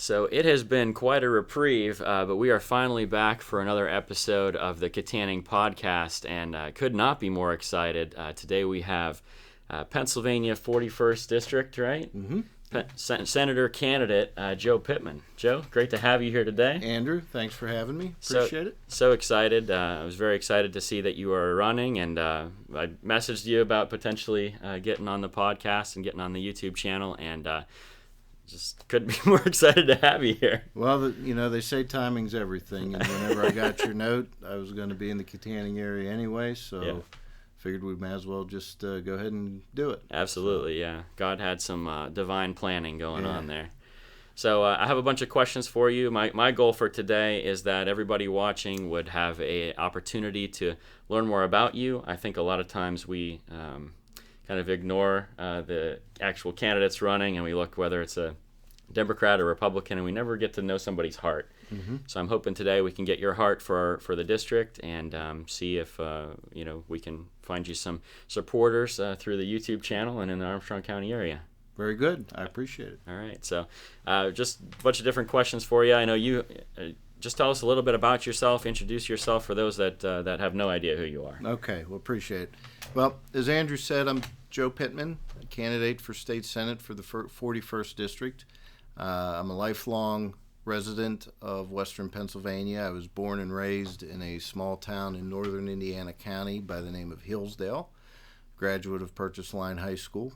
So it has been quite a reprieve, but we are finally back for another episode of the Kittanning podcast, and could not be more excited. Today we have Pennsylvania 41st District, right? Mm-hmm. Senator candidate Joe Pittman. Joe, great to have you here today. Andrew, thanks for having me. Appreciate it. So excited. I was very excited to see that you are running, and I messaged you about potentially getting on the podcast and getting on the YouTube channel, and just couldn't be more excited to have you here. Well, they say timing's everything, and whenever I got your note, I was going to be in the Kittanning area anyway, so figured we might as well just go ahead and do it. Absolutely, yeah. God had some divine planning going on there. So I have a bunch of questions for you. My goal for today is that everybody watching would have a opportunity to learn more about you. I think a lot of times we kind of ignore the actual candidates running, and we look whether it's a Democrat or Republican, and we never get to know somebody's heart. Mm-hmm. So I'm hoping today we can get your heart for the district and see if we can find you some supporters through the YouTube channel and in the Armstrong County area. Very good. I appreciate it. All right. So just a bunch of different questions for you. I know you just tell us a little bit about yourself. Introduce yourself for those that have no idea who you are. Okay. Well, appreciate it. Well, as Andrew said, I'm Joe Pittman, a candidate for state senate for the 41st District. I'm a lifelong resident of Western Pennsylvania. I was born and raised in a small town in northern Indiana County by the name of Hillsdale, graduate of Purchase Line High School.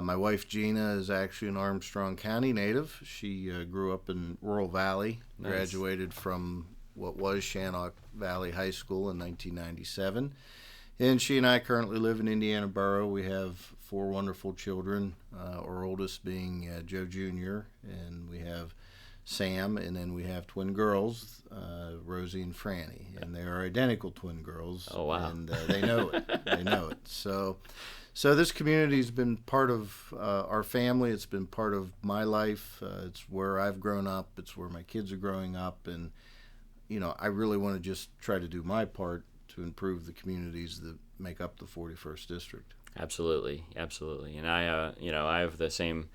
My wife Gina is actually an Armstrong County native. She grew up in Rural Valley, graduated from what was Shannock Valley High School in 1997. And she and I currently live in Indiana Borough. We have 4 wonderful children, our oldest being Joe Jr., and we have Sam, and then we have twin girls, Rosie and Franny, and they are identical twin girls. Oh, wow. And they know it. They know it. So this community's been part of our family. It's been part of my life. It's where I've grown up. It's where my kids are growing up, and I really want to just try to do my part to improve the communities that make up the 41st District. Absolutely, and I have the same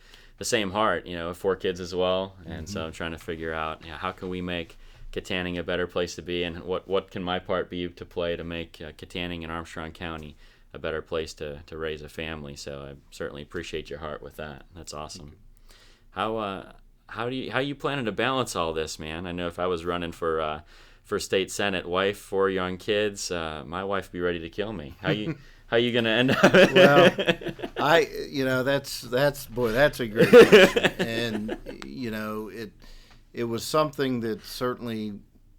heart. 4 kids as well, and so I'm trying to figure out how can we make Kittanning a better place to be, and what can my part be to play to make Kittanning and Armstrong County a better place to raise a family. So I certainly appreciate your heart with that. That's awesome. How you planning to balance all this, man? I know if I was running for state senate, wife, 4 young kids, my wife would be ready to kill me. How you gonna end up? Well, that's a great question, and it was something that certainly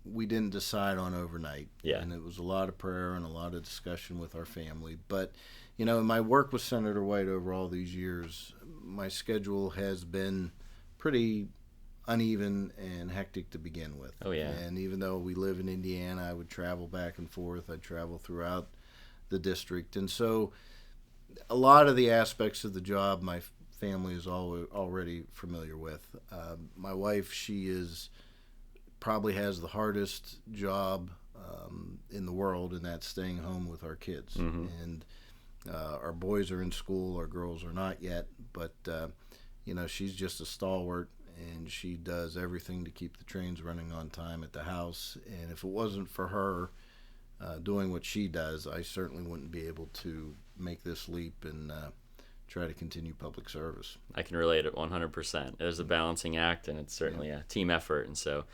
we didn't decide on overnight. Yeah, and it was a lot of prayer and a lot of discussion with our family. But in my work with Senator White over all these years, my schedule has been pretty uneven and hectic to begin with. Oh yeah. And even though we live in Indiana, I would travel back and forth. I'd travel throughout the district, and so a lot of the aspects of the job my family is already familiar with. My wife, she probably has the hardest job in the world, and that's staying home with our kids. Mm-hmm. And our boys are in school, our girls are not yet, but she's just a stalwart, and she does everything to keep the trains running on time at the house. And if it wasn't for her doing what she does, I certainly wouldn't be able to make this leap and try to continue public service. I can relate it 100%. There's a balancing act, and it's certainly a team effort. And so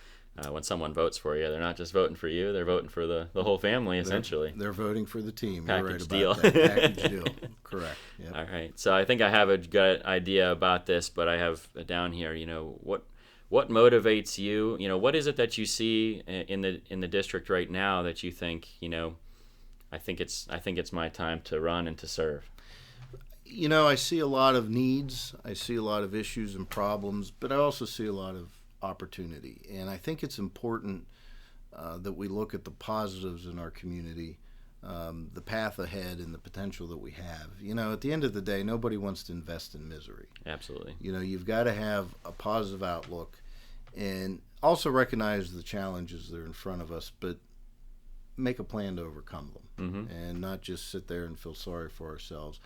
when someone votes for you, they're not just voting for you, they're voting for the whole family, essentially. They're voting for the team. Package You're right about deal. That. Package deal. Correct. Yep. All right. So I think I have a good idea about this, but I have down here, what motivates you? What is it that you see in the district right now that you think, I think it's my time to run and to serve? I see a lot of needs. I see a lot of issues and problems, but I also see a lot of opportunity. And I think it's important that we look at the positives in our community, the path ahead and the potential that we have. At the end of the day, nobody wants to invest in misery. Absolutely. You've got to have a positive outlook and also recognize the challenges that are in front of us, but make a plan to overcome them, and not just sit there and feel sorry for ourselves.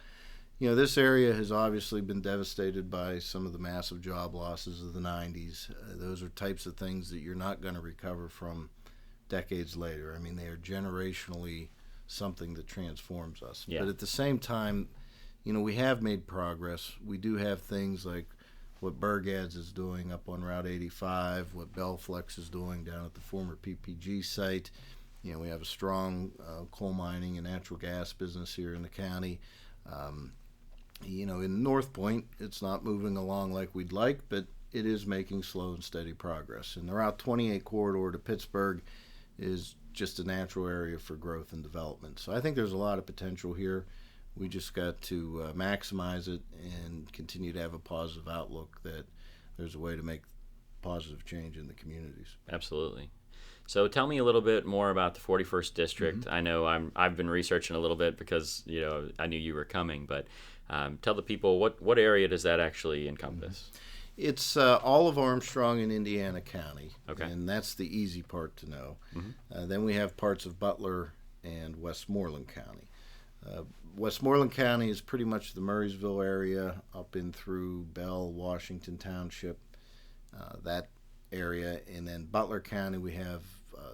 This area has obviously been devastated by some of the massive job losses of the 90s. Those are types of things that you're not going to recover from decades later. I mean, they are generationally something that transforms us. Yeah. But at the same time, we have made progress. We do have things like what Burgad's is doing up on Route 85, what Belflex is doing down at the former PPG site. We have a strong coal mining and natural gas business here in the county. In North Point, it's not moving along like we'd like, but it is making slow and steady progress. And the Route 28 corridor to Pittsburgh is just a natural area for growth and development. So I think there's a lot of potential here. We just got to maximize it and continue to have a positive outlook that there's a way to make positive change in the communities. Absolutely. So tell me a little bit more about the 41st District. Mm-hmm. I know I've been researching a little bit because I knew you were coming, but tell the people what area does that actually encompass? Mm-hmm. It's all of Armstrong and Indiana County, okay, and that's the easy part to know. Mm-hmm. Then we have parts of Butler and Westmoreland County. Westmoreland County is pretty much the Murraysville area up in through Bell, Washington Township, that area. And then Butler County, we have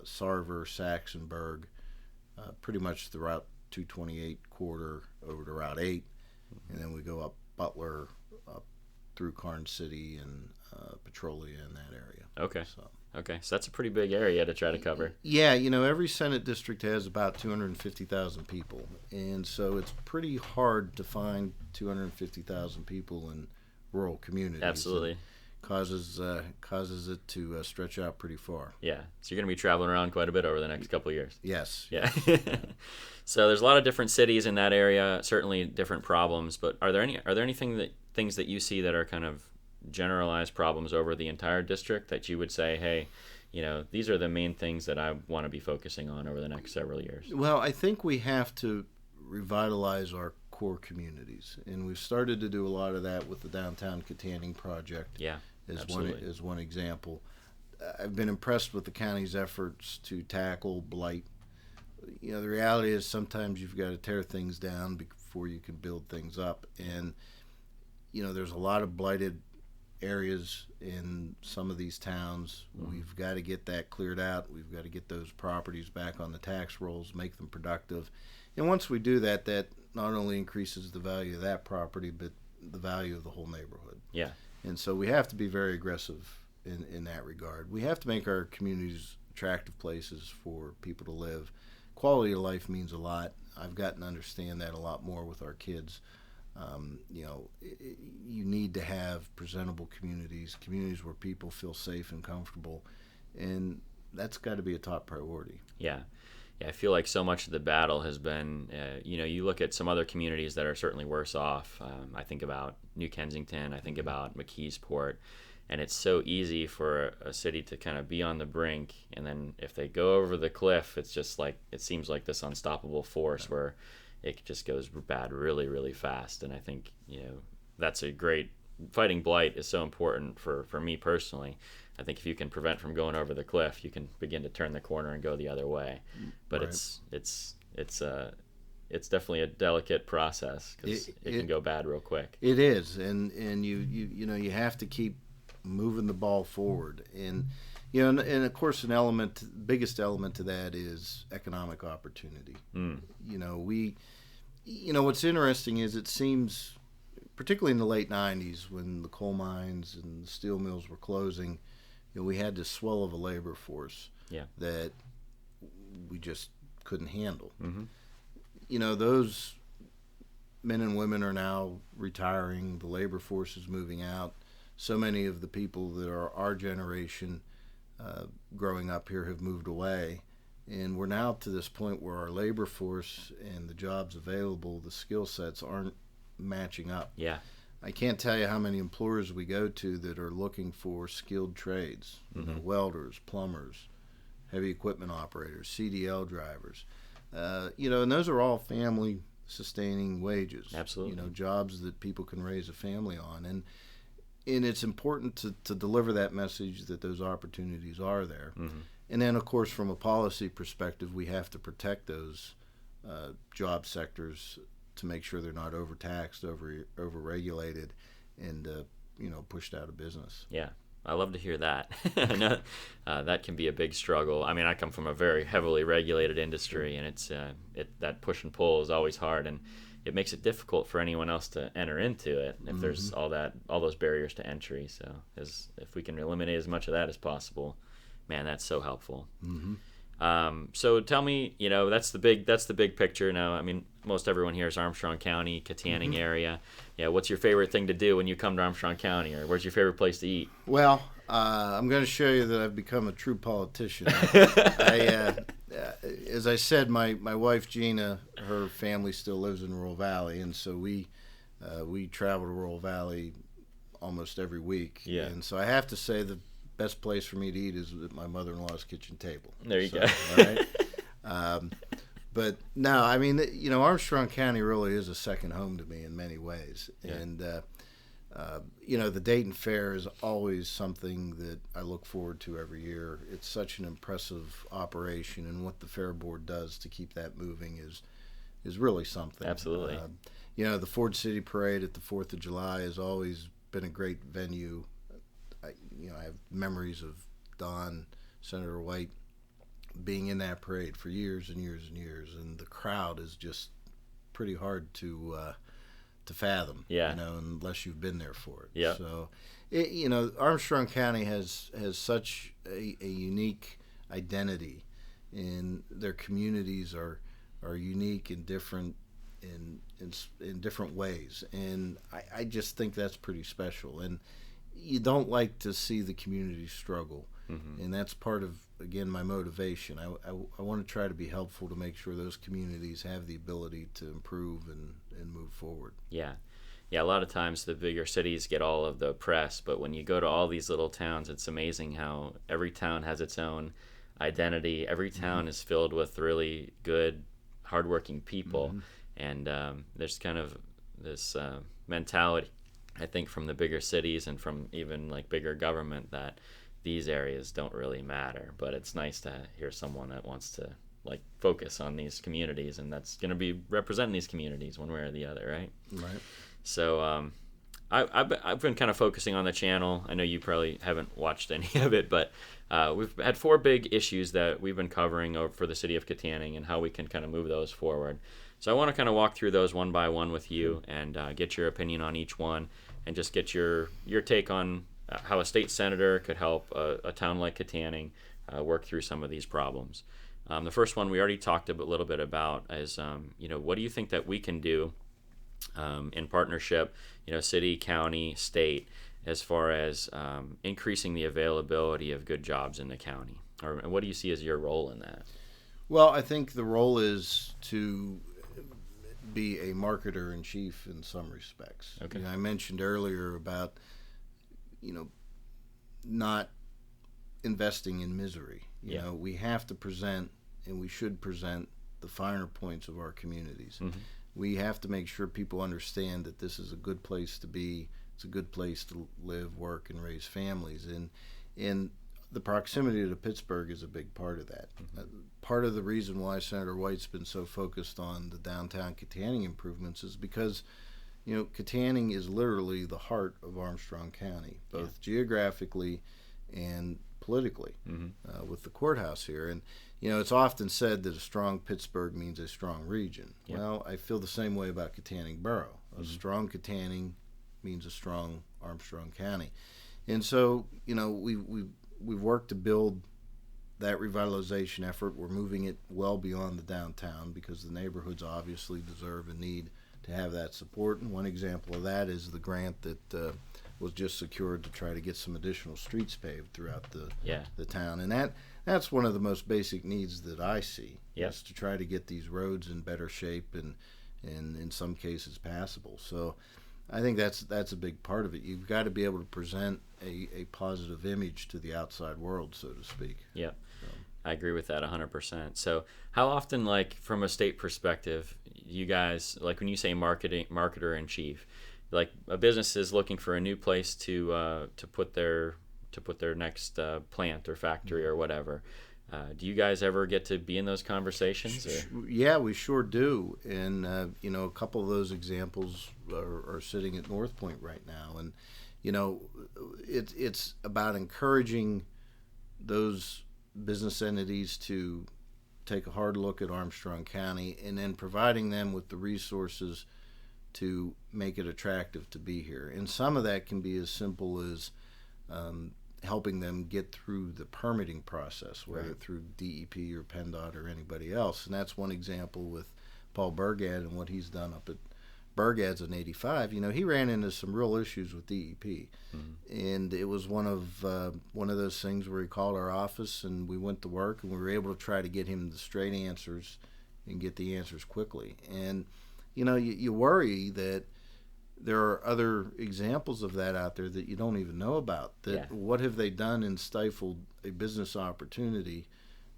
Sarver, Saxonburg, pretty much the Route 228 corridor over to Route 8. Mm-hmm. And then we go up Butler, up through Karn City and Petrolia in that area. Okay. So that's a pretty big area to try to cover. Yeah, every Senate district has about 250,000 people, and so it's pretty hard to find 250,000 people in rural communities. Absolutely. It causes it to stretch out pretty far. Yeah, so you're going to be traveling around quite a bit over the next couple of years. Yes. Yeah. So there's a lot of different cities in that area, certainly different problems, but are there things that you see that are kind of generalized problems over the entire district that you would say, hey, these are the main things that I want to be focusing on over the next several years? Well, I think we have to revitalize our core communities, and we've started to do a lot of that with the downtown Kittanning project. Yeah, absolutely. As one example. I've been impressed with the county's efforts to tackle blight. The reality is sometimes you've got to tear things down before you can build things up, and there's a lot of blighted areas in some of these towns. Mm-hmm. We've got to get that cleared out. We've got to get those properties back on the tax rolls, make them productive. And once we do that, that not only increases the value of that property, but the value of the whole neighborhood. Yeah. And so we have to be very aggressive in that regard. We have to make our communities attractive places for people to live. Quality of life means a lot. I've gotten to understand that a lot more with our kids. You need to have presentable communities where people feel safe and comfortable, and that's got to be a top priority. Yeah, I feel like so much of the battle has been, you look at some other communities that are certainly worse off. I think about New Kensington, I think about McKeesport, and it's so easy for a city to kind of be on the brink, and then if they go over the cliff, it's just like, it seems like this unstoppable force where it just goes bad really, really fast. And I think, that's a great, fighting blight is so important for me personally. I think if you can prevent from going over the cliff, you can begin to turn the corner and go the other way. But right. it's definitely a delicate process because it can go bad real quick. It is, and you have to keep moving the ball forward. And and of course, biggest element to that is economic opportunity. What's interesting is it seems, particularly in the late 90s when the coal mines and the steel mills were closing, we had this swell of a labor force that we just couldn't handle. Mm-hmm. Those men and women are now retiring. The labor force is moving out. So many of the people that are our generation growing up here have moved away, and we're now to this point where our labor force and the jobs available, the skill sets aren't matching up. Yeah, I can't tell you how many employers we go to that are looking for skilled trades, mm-hmm. Welders, plumbers, heavy equipment operators, CDL drivers, and those are all family sustaining wages. Absolutely. Jobs that people can raise a family on, and it's important to deliver that message that those opportunities are there. Mm-hmm. And then, of course, from a policy perspective, we have to protect those job sectors to make sure they're not overtaxed, overregulated, and pushed out of business. Yeah, I love to hear that. I know that can be a big struggle. I mean, I come from a very heavily regulated industry, and it's that push and pull is always hard, and it makes it difficult for anyone else to enter into it if there's all those barriers to entry. So if we can eliminate as much of that as possible, man, that's so helpful. So tell me, that's the big picture. Now, I mean, most everyone here is Armstrong County, Kittanning area. Yeah, what's your favorite thing to do when you come to Armstrong County, or where's your favorite place to eat? Well, I'm going to show you that I've become a true politician. As I said, my wife Gina, her family still lives in Rural Valley, and so we travel to Rural Valley almost every week. Yeah. And so I have to say the best place for me to eat is at my mother-in-law's kitchen table. There you go. All right. But no, I mean, Armstrong County really is a second home to me in many ways. Yeah. And, the Dayton Fair is always something that I look forward to every year. It's such an impressive operation, and what the Fair Board does to keep that moving is really something. Absolutely. The Ford City Parade at the 4th of July has always been a great venue. I have memories of Don, Senator White, being in that parade for years and years and years, and the crowd is just pretty hard to fathom. Yeah. Unless you've been there for it. Yeah. So, Armstrong County has such a unique identity, and their communities are unique and different in different ways, and I just think that's pretty special. And you don't like to see the community struggle, and that's part of, again, my motivation. I want to try to be helpful to make sure those communities have the ability to improve and move forward. Yeah. A lot of times the bigger cities get all of the press, but when you go to all these little towns, it's amazing how every town has its own identity. Every town is filled with really good, hardworking people, and there's kind of this mentality, I think, from the bigger cities and from even like bigger government, that these areas don't really matter. But it's nice to hear someone that wants to like focus on these communities, and that's going to be representing these communities one way or the other, right? Right. So I've been kind of focusing on the channel. I know you probably haven't watched any of it, but we've had 4 big issues that we've been covering for the city of Kittanning and how we can kind of move those forward. So I want to kind of walk through those one by one with you and get your opinion on each one, and just get your take on how a state senator could help a town like Kittanning work through some of these problems. The first one we already talked a little bit about is, what do you think that we can do in partnership, city, county, state, as far as increasing the availability of good jobs in the county? Or what do you see as your role in that? Well, I think the role is to be a marketer in chief in some respects. Okay. I mentioned earlier about, not investing in misery. We have to present, and we should present, the finer points of our communities. We have to make sure people understand that this is a good place to be. It's a good place to live, work, and raise families. And the proximity to Pittsburgh is a big part of that. Part of the reason why Senator White's been so focused on the downtown Kittanning improvements is because, Kittanning is literally the heart of Armstrong County, both geographically and politically, with the courthouse here. And, it's often said that a strong Pittsburgh means a strong region. Yep. Well, I feel the same way about Kittanning Borough. A strong Kittanning means a strong Armstrong County. And so, we've worked to build that revitalization effort. We're moving it well beyond the downtown because the neighborhoods obviously deserve and need to have that support. And one example of that is the grant that was just secured to try to get some additional streets paved throughout the town. And that's one of the most basic needs that I see, is to try to get these roads in better shape and in some cases passable. So I think that's a big part of it. You've got to be able to present a positive image to the outside world, so to speak. Yeah, I agree with that 100%. So how often, like from a state perspective, you guys, like when you say marketer in chief, like a business is looking for a new place to put their next plant or factory or whatever, Do you guys ever get to be in those conversations? Yeah, we sure do. And, a couple of those examples are sitting at North Point right now. And, it's about encouraging those business entities to take a hard look at Armstrong County and then providing them with the resources to make it attractive to be here. And some of that can be as simple as helping them get through the permitting process, whether Right. through DEP or PennDOT or anybody else. And that's one example with Paul Burgad and what he's done up at Burgad's in '85. He ran into some real issues with DEP, and it was one of those things where he called our office and we went to work and we were able to try to get him the straight answers and get the answers quickly. And you worry that there are other examples of that out there that you don't even know about. What have they done and stifled a business opportunity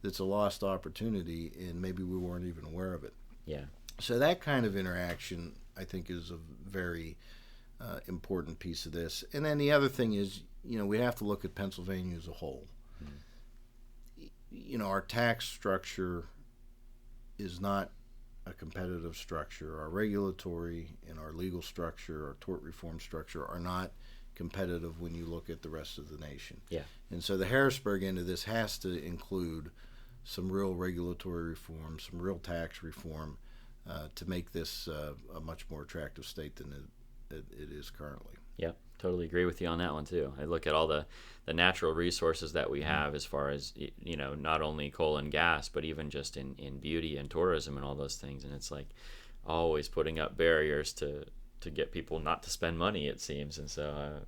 that's a lost opportunity, and maybe we weren't even aware of it. Yeah. So that kind of interaction, I think, is a very important piece of this. And then the other thing is, we have to look at Pennsylvania as a whole. Our tax structure is not a competitive structure. Our regulatory and our legal structure, our tort reform structure are not competitive when you look at the rest of the nation. Yeah. And so the Harrisburg end of this has to include some real regulatory reform, some real tax reform to make this a much more attractive state than it is currently. Yep, totally agree with you on that one too. I look at all the natural resources that we have as far as, not only coal and gas, but even just in beauty and tourism and all those things. And it's like always putting up barriers to get people not to spend money, it seems. And so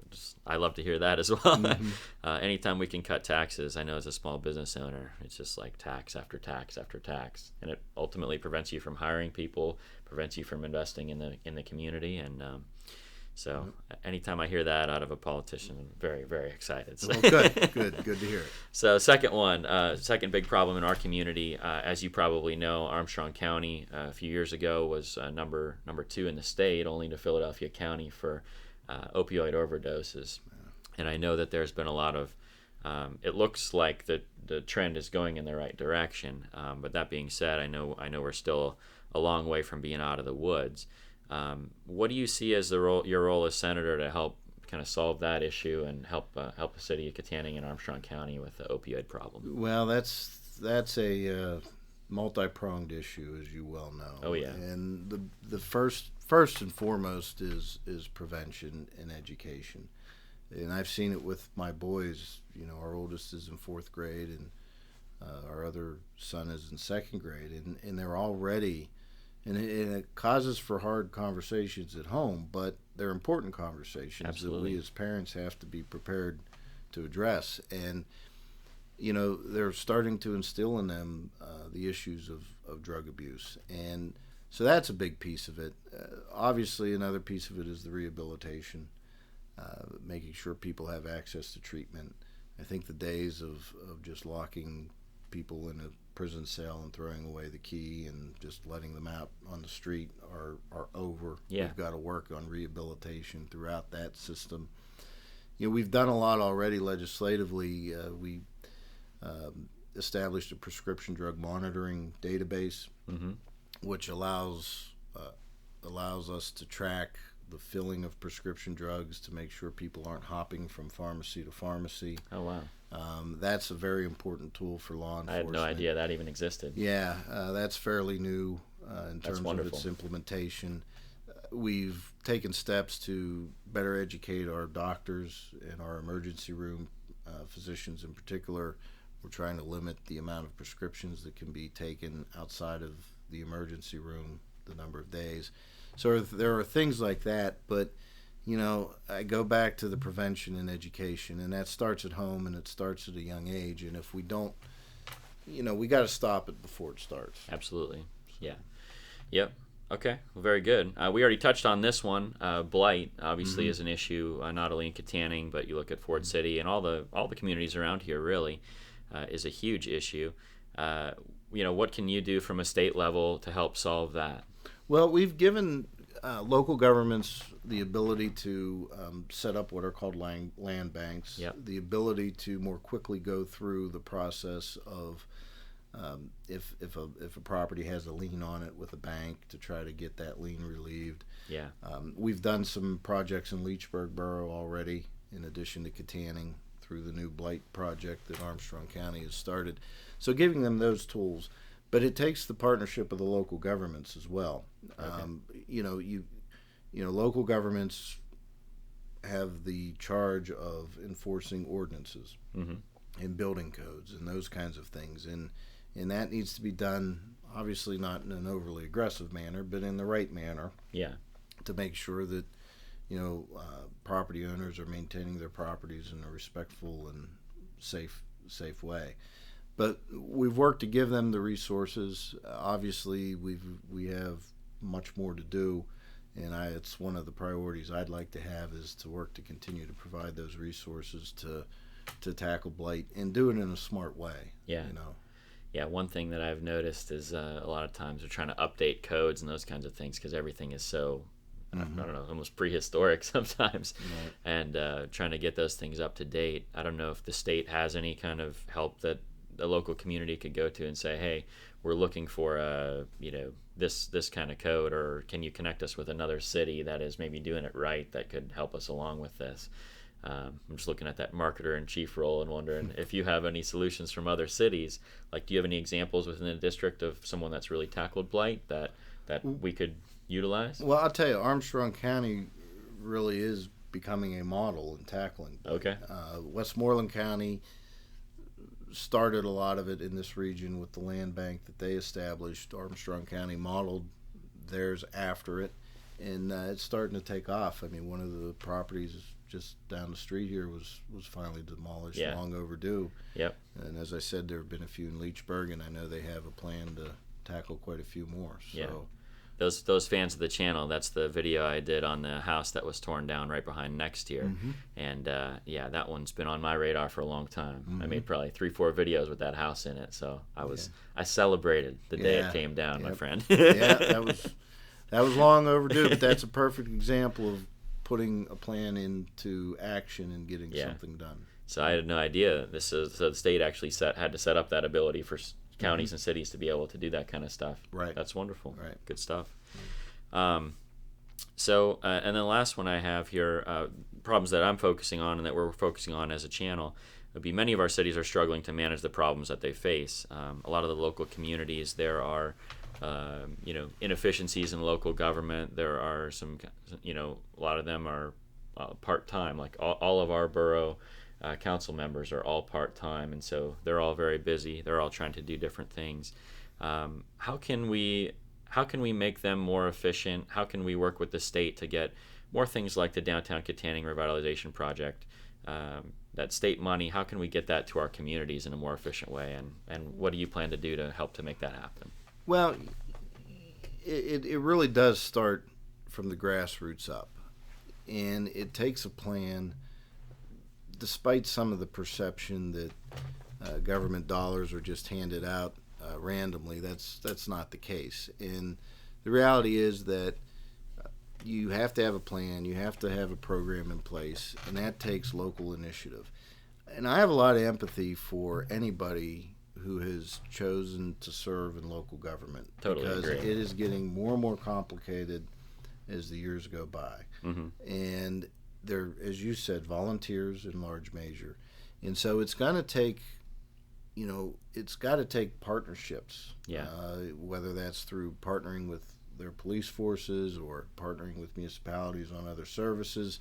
I love to hear that as well. Mm-hmm. Anytime we can cut taxes, I know as a small business owner, it's just like tax after tax after tax. And it ultimately prevents you from hiring people, prevents you from investing in the community. And so anytime I hear that out of a politician, I'm very, very excited. So. Well, good to hear it. So second big problem in our community, as you probably know, Armstrong County a few years ago was number 2 in the state, only to Philadelphia County for opioid overdoses. And I know that there's been a lot of, it looks like the trend is going in the right direction. But that being said, I know we're still a long way from being out of the woods. What do you see as your role as senator to help kind of solve that issue and help the city of Kittanning and Armstrong County with the opioid problem? Well, that's a multi-pronged issue, as you well know. Oh yeah. And the first and foremost is prevention and education. And I've seen it with my boys. Our oldest is in 4th grade, and our other son is in 2nd grade, and they're already. And it causes for hard conversations at home, but they're important conversations. Absolutely. That we as parents have to be prepared to address. And, they're starting to instill in them the issues of drug abuse. And so that's a big piece of it. Obviously, another piece of it is the rehabilitation, making sure people have access to treatment. I think the days of just locking people in a prison cell and throwing away the key and just letting them out on the street are over. Yeah. We've got to work on rehabilitation throughout that system. We've done a lot already legislatively. We established a prescription drug monitoring database, which allows us to track the filling of prescription drugs to make sure people aren't hopping from pharmacy to pharmacy. Oh wow. That's a very important tool for law enforcement. I had no idea that even existed. Yeah, that's fairly new in terms of wonderful. its implementation. We've taken steps to better educate our doctors and our emergency room physicians in particular. We're trying to limit the amount of prescriptions that can be taken outside of the emergency room, the number of days. So there are things like that, but I go back to the prevention and education, and that starts at home and it starts at a young age. And if we don't, we got to stop it before it starts. Absolutely. Yeah. Yep. Okay. Well, very good. We already touched on this one. Blight obviously is an issue not only in Kittanning, but you look at Ford City and all the communities around here. Really, is a huge issue. What can you do from a state level to help solve that? Well, we've given local governments, the ability to set up what are called land banks, Yep. the ability to more quickly go through the process of if a property has a lien on it with a bank to try to get that lien relieved. Yeah. We've done some projects in Leechburg Borough already, in addition to Kittanning, through the new Blight project that Armstrong County has started. So giving them those tools, but it takes the partnership of the local governments as well. Okay. Local governments have the charge of enforcing ordinances Mm-hmm. and building codes and those kinds of things, and that needs to be done, obviously not in an overly aggressive manner, but in the right manner. Yeah. To make sure that property owners are maintaining their properties in a respectful and safe way. But we've worked to give them the resources. Obviously, we have much more to do, and it's one of the priorities I'd like to have, is to work to continue to provide those resources to tackle blight and do it in a smart way. Yeah. Yeah, one thing that I've noticed is a lot of times they're trying to update codes and those kinds of things because everything is so, I don't know, almost prehistoric sometimes, Right. and trying to get those things up to date. I don't know if the state has any kind of help that the local community could go to and say, hey, we're looking for this kind of code, or can you connect us with another city that is maybe doing it right that could help us along with this. I'm just looking at that marketer in chief role and wondering if you have any solutions from other cities. Like, do you have any examples within the district of someone that's really tackled blight that we could utilize? Well, I'll tell you, Armstrong County really is becoming a model in tackling blight. Okay. Westmoreland County started a lot of it in this region with the land bank that they established. Armstrong County modeled theirs after it, and it's starting to take off. I mean, one of the properties just down the street here was finally demolished, Yeah. long overdue. Yep. And as I said, there have been a few in Leechburg, and I know they have a plan to tackle quite a few more. So. Yeah. Those fans of the channel, that's the video I did on the house that was torn down right behind next year. Mm-hmm. And that one's been on my radar for a long time. Mm-hmm. I made probably 3-4 videos with that house in it, so I celebrated the day it came down, my friend. Yeah, that was long overdue, but that's a perfect example of putting a plan into action and getting something done. So I had no idea. So the state actually had to set up that ability for counties and cities to be able to do that kind of stuff. Right. That's wonderful. Right. Good stuff. And then the last one I have here, problems that I'm focusing on and that we're focusing on as a channel, would be many of our cities are struggling to manage the problems that they face. A lot of the local communities, there are inefficiencies in local government. There are some, a lot of them are part-time. Like all of our borough council members are all part-time, and so they're all very busy. They're all trying to do different things. How can we make them more efficient? How can we work with the state to get more things like the Downtown Kittanning Revitalization Project, that state money? How can we get that to our communities in a more efficient way? And what do you plan to do to help to make that happen? Well, it really does start from the grassroots up, and it takes a plan. Despite some of the perception that government dollars are just handed out randomly, that's not the case. And the reality is that you have to have a plan, you have to have a program in place, and that takes local initiative. And I have a lot of empathy for anybody who has chosen to serve in local government. Totally because agree. it is getting more and more complicated as the years go by. Mm-hmm. And they're, as you said, volunteers in large measure. And so it's going to take, it's got to take partnerships. Yeah. Whether that's through partnering with their police forces or partnering with municipalities on other services.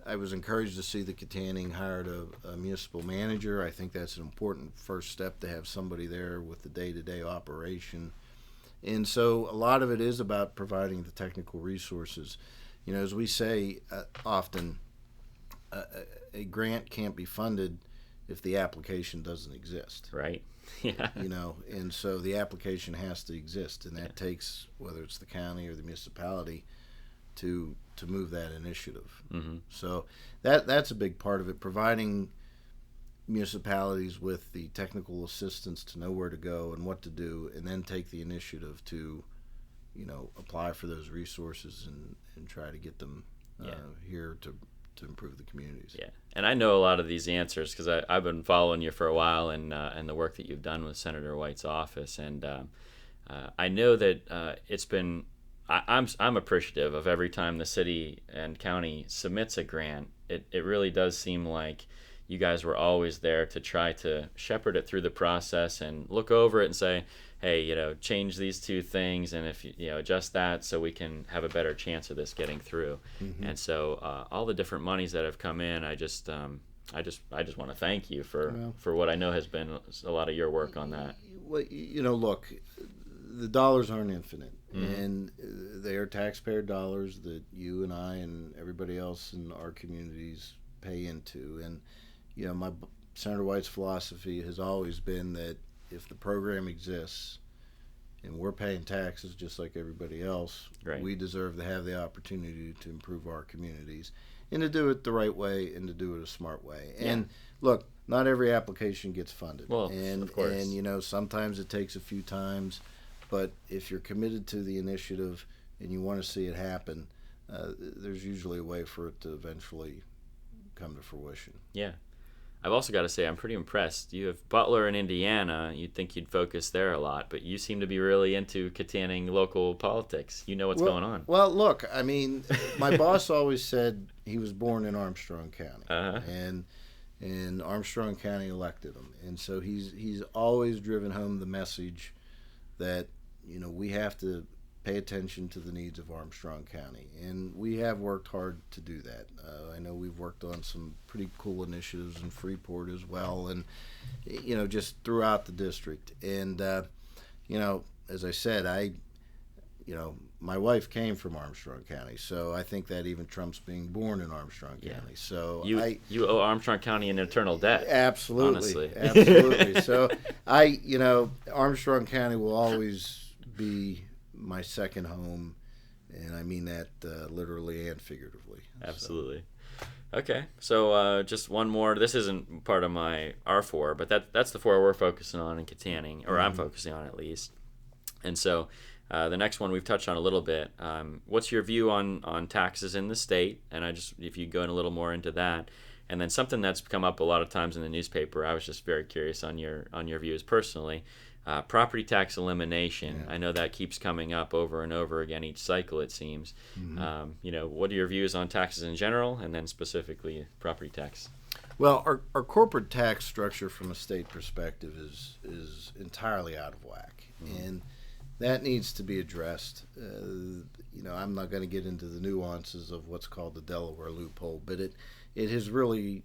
I was encouraged to see that Kittanning hired a municipal manager. I think that's an important first step, to have somebody there with the day-to-day operation. And so a lot of it is about providing the technical resources. As we say often, a grant can't be funded if the application doesn't exist. Right. Yeah. And so the application has to exist, and that takes, whether it's the county or the municipality, to move that initiative. Mm-hmm. So that's a big part of it, providing municipalities with the technical assistance to know where to go and what to do, and then take the initiative to apply for those resources and try to get them here to improve the communities. Yeah, and I know a lot of these answers because I've been following you for a while and the work that you've done with Senator White's office, and I know that it's been. I'm appreciative of every time the city and county submits a grant. It really does seem like you guys were always there to try to shepherd it through the process and look over it and say, hey, change these two things, and if you adjust that so we can have a better chance of this getting through. Mm-hmm. And so all the different monies that have come in, I just want to thank you for what I know has been a lot of your work on that. Well, look, the dollars aren't infinite, and they are taxpayer dollars that you and I and everybody else in our communities pay into. And my Senator White's philosophy has always been that if the program exists and we're paying taxes just like everybody else, right, we deserve to have the opportunity to improve our communities and to do it the right way and to do it a smart way. Yeah. And look, not every application gets funded. Well, of course. And sometimes it takes a few times, but if you're committed to the initiative and you want to see it happen, there's usually a way for it to eventually come to fruition. Yeah. I've also got to say I'm pretty impressed. You have Butler in Indiana. You'd think you'd focus there a lot, but you seem to be really into Kittanning local politics. You know what's going on. Well, look, I mean, my boss always said he was born in Armstrong County, and Armstrong County elected him, and so he's always driven home the message that we have to pay attention to the needs of Armstrong County, and we have worked hard to do that. I know we've worked on some pretty cool initiatives in Freeport as well, and just throughout the district. And as I said, my wife came from Armstrong County, so I think that even trumps being born in Armstrong County. So you owe Armstrong County an eternal debt. Absolutely, absolutely. So Armstrong County will always be my second home, and I mean that literally and figuratively. Absolutely. Okay, so just one more. This isn't part of my R4, but that's the 4 we're focusing on in Kittanning, or I'm focusing on at least. And so the next one we've touched on a little bit. What's your view on taxes in the state? And if you go in a little more into that. And then something that's come up a lot of times in the newspaper, I was just very curious on your views personally. Property tax elimination. Yeah. I know that keeps coming up over and over again each cycle, it seems. Mm-hmm. What are your views on taxes in general, and then specifically property tax? Well, our corporate tax structure from a state perspective is entirely out of whack, and that needs to be addressed. I'm not going to get into the nuances of what's called the Delaware loophole, but it has really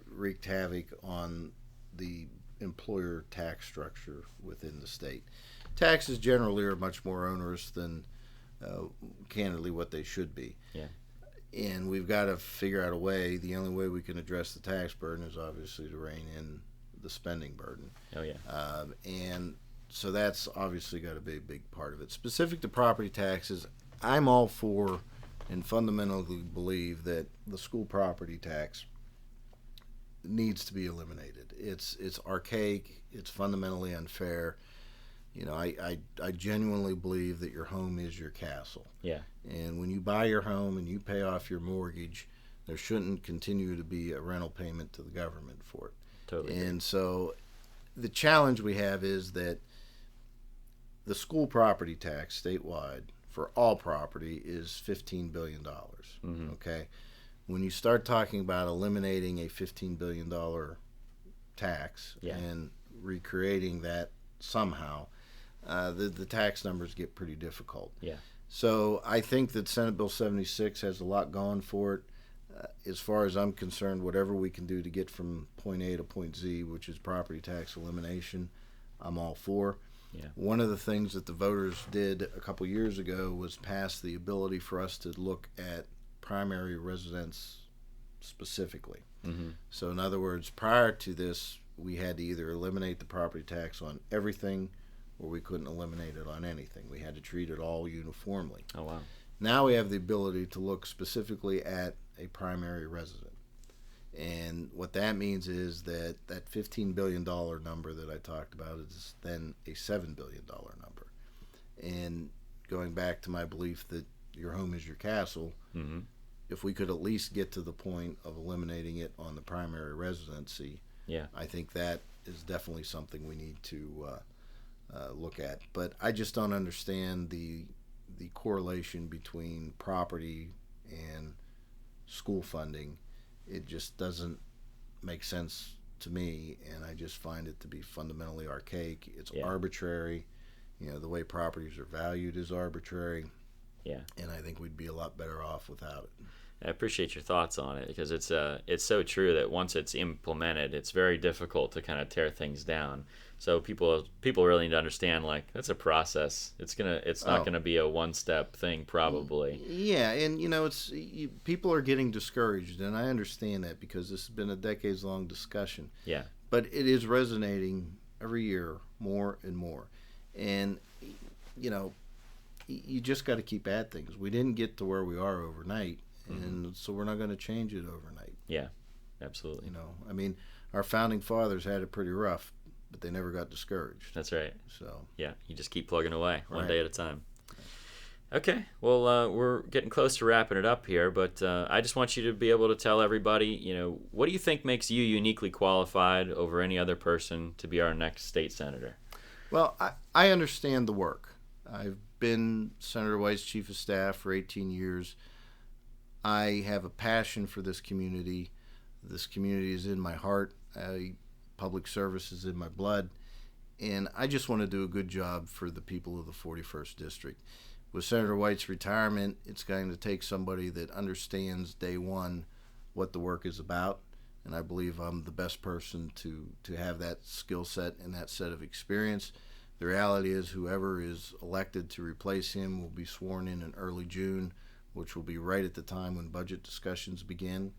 wreaked havoc on the employer tax structure within the state. Taxes generally are much more onerous than candidly what they should be. Yeah. And we've got to figure out a way. The only way we can address the tax burden is obviously to rein in the spending burden. Oh, yeah. And so that's obviously got to be a big part of it. Specific to property taxes, I'm all for and fundamentally believe that the school property tax needs to be eliminated. It's archaic. It's fundamentally unfair. I genuinely believe that your home is your castle. Yeah. And when you buy your home and you pay off your mortgage, there shouldn't continue to be a rental payment to the government for it. Totally. And so the challenge we have is that the school property tax statewide for all property is $15 billion. Mm-hmm. Okay? When you start talking about eliminating a $15 billion tax and recreating that somehow, the tax numbers get pretty difficult. Yeah. So I think that Senate Bill 76 has a lot going for it. As far as I'm concerned, whatever we can do to get from point A to point Z, which is property tax elimination, I'm all for. Yeah. One of the things that the voters did a couple years ago was pass the ability for us to look at primary residence specifically. Mm-hmm. So in other words, prior to this, we had to either eliminate the property tax on everything or we couldn't eliminate it on anything. We had to treat it all uniformly. Oh, wow. Now we have the ability to look specifically at a primary resident. And what that means is that $15 billion number that I talked about is then a $7 billion number. And going back to my belief that your home is your castle, Mm-hmm. if we could at least get to the point of eliminating it on the primary residency, Yeah. I think that is definitely something we need to look at. But I just don't understand the correlation between property and school funding. It just doesn't make sense to me, and I just find it to be fundamentally archaic. It's arbitrary. The way properties are valued is arbitrary. Yeah. And I think we'd be a lot better off without it. I appreciate your thoughts on it, because it's so true that once it's implemented, it's very difficult to kind of tear things down. So people really need to understand, like, that's a process. It's not gonna be a one-step thing, probably. Yeah, and people are getting discouraged, and I understand that, because this has been a decades-long discussion. Yeah. But it is resonating every year more and more, and you just got to keep at things. We didn't get to where we are overnight. And so we're not going to change it overnight. Yeah, absolutely. I mean, our founding fathers had it pretty rough, but they never got discouraged. That's right. So yeah, you just keep plugging away one Right. day at a time. Okay, well, we're getting close to wrapping it up here, but I just want you to be able to tell everybody, what do you think makes you uniquely qualified over any other person to be our next state senator? Well, I understand the work. I've been Senator White's chief of staff for 18 years. I have a passion for this community. This community is in my heart. Public service is in my blood. And I just want to do a good job for the people of the 41st District. With Senator White's retirement, it's going to take somebody that understands day one what the work is about. And I believe I'm the best person to have that skill set and that set of experience. The reality is whoever is elected to replace him will be sworn in early June, which will be right at the time when budget discussions begin.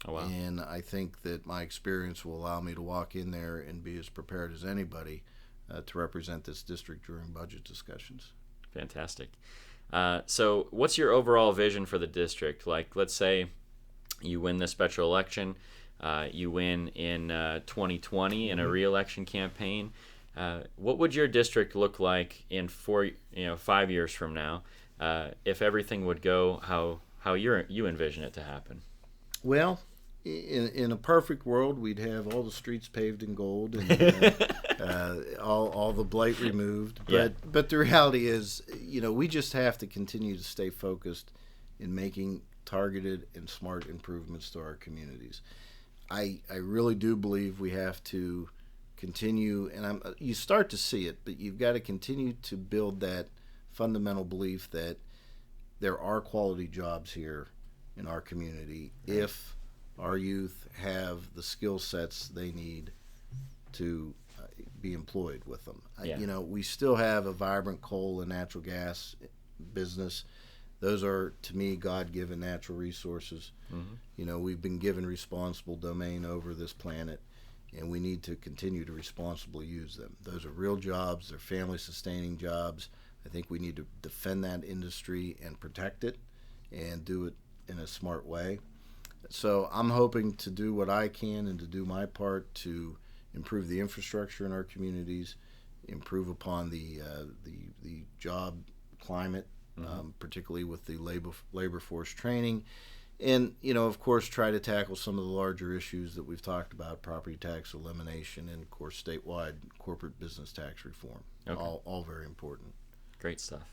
Oh, wow. And I think that my experience will allow me to walk in there and be as prepared as anybody to represent this district during budget discussions. Fantastic. So what's your overall vision for the district? Like, let's say you win this special election, you win in 2020 in a re-election campaign. What would your district look like in 5 years from now, if everything would go how you envision it to happen? Well, in a perfect world, we'd have all the streets paved in gold and all the blight removed. But the reality is, we just have to continue to stay focused in making targeted and smart improvements to our communities. I really do believe we have to continue, and you start to see it, but you've got to continue to build that fundamental belief that there are quality jobs here in our community if our youth have the skill sets they need to be employed with them. Yeah. We still have a vibrant coal and natural gas business. Those are, to me, God-given natural resources. Mm-hmm. We've been given responsible domain over this planet, and we need to continue to responsibly use them. Those are real jobs. They're family-sustaining jobs. I think we need to defend that industry and protect it and do it in a smart way. So I'm hoping to do what I can and to do my part to improve the infrastructure in our communities, improve upon the job climate, mm-hmm. Particularly with the labor force training, and of course try to tackle some of the larger issues that we've talked about: property tax elimination and, of course, statewide corporate business tax reform. Okay. All very important. Great stuff.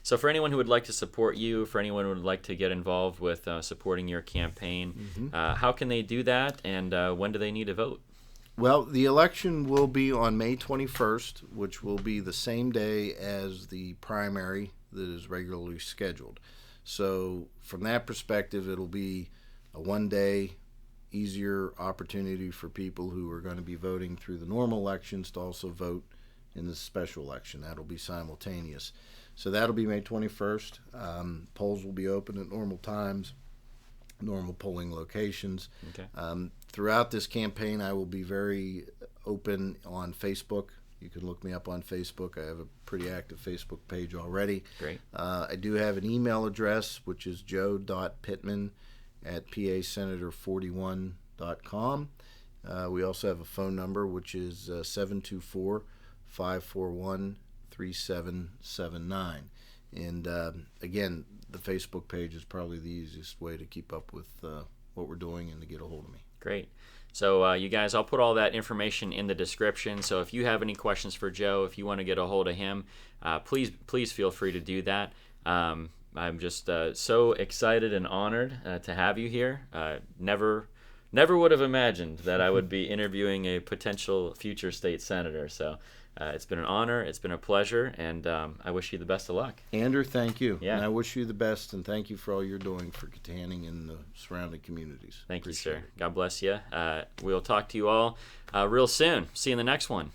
So for anyone who would like to support you, for anyone who would like to get involved with supporting your campaign, mm-hmm. How can they do that, and when do they need to vote? Well, the election will be on May 21st, which will be the same day as the primary that is regularly scheduled. So from that perspective, it'll be a one-day, easier opportunity for people who are going to be voting through the normal elections to also vote in the special election. That'll be simultaneous. So that'll be May 21st. Polls will be open at normal times, normal polling locations. Okay. Throughout this campaign, I will be very open on Facebook. You can look me up on Facebook. I have a pretty active Facebook page already. Great. I do have an email address, which is joe.pittman@pasenator41.com. We also have a phone number, which is 724-541-3685. 3779. And again, the Facebook page is probably the easiest way to keep up with what we're doing and to get a hold of me. Great. So you guys, I'll put all that information in the description. So if you have any questions for Joe, if you want to get a hold of him, please feel free to do that. I'm just so excited and honored to have you here. Never would have imagined that I would be interviewing a potential future state senator. So it's been an honor. It's been a pleasure, and I wish you the best of luck. Andrew, thank you. Yeah. And I wish you the best, and thank you for all you're doing for Kittanning and the surrounding communities. Thank you, sir. God bless you. We'll talk to you all real soon. See you in the next one.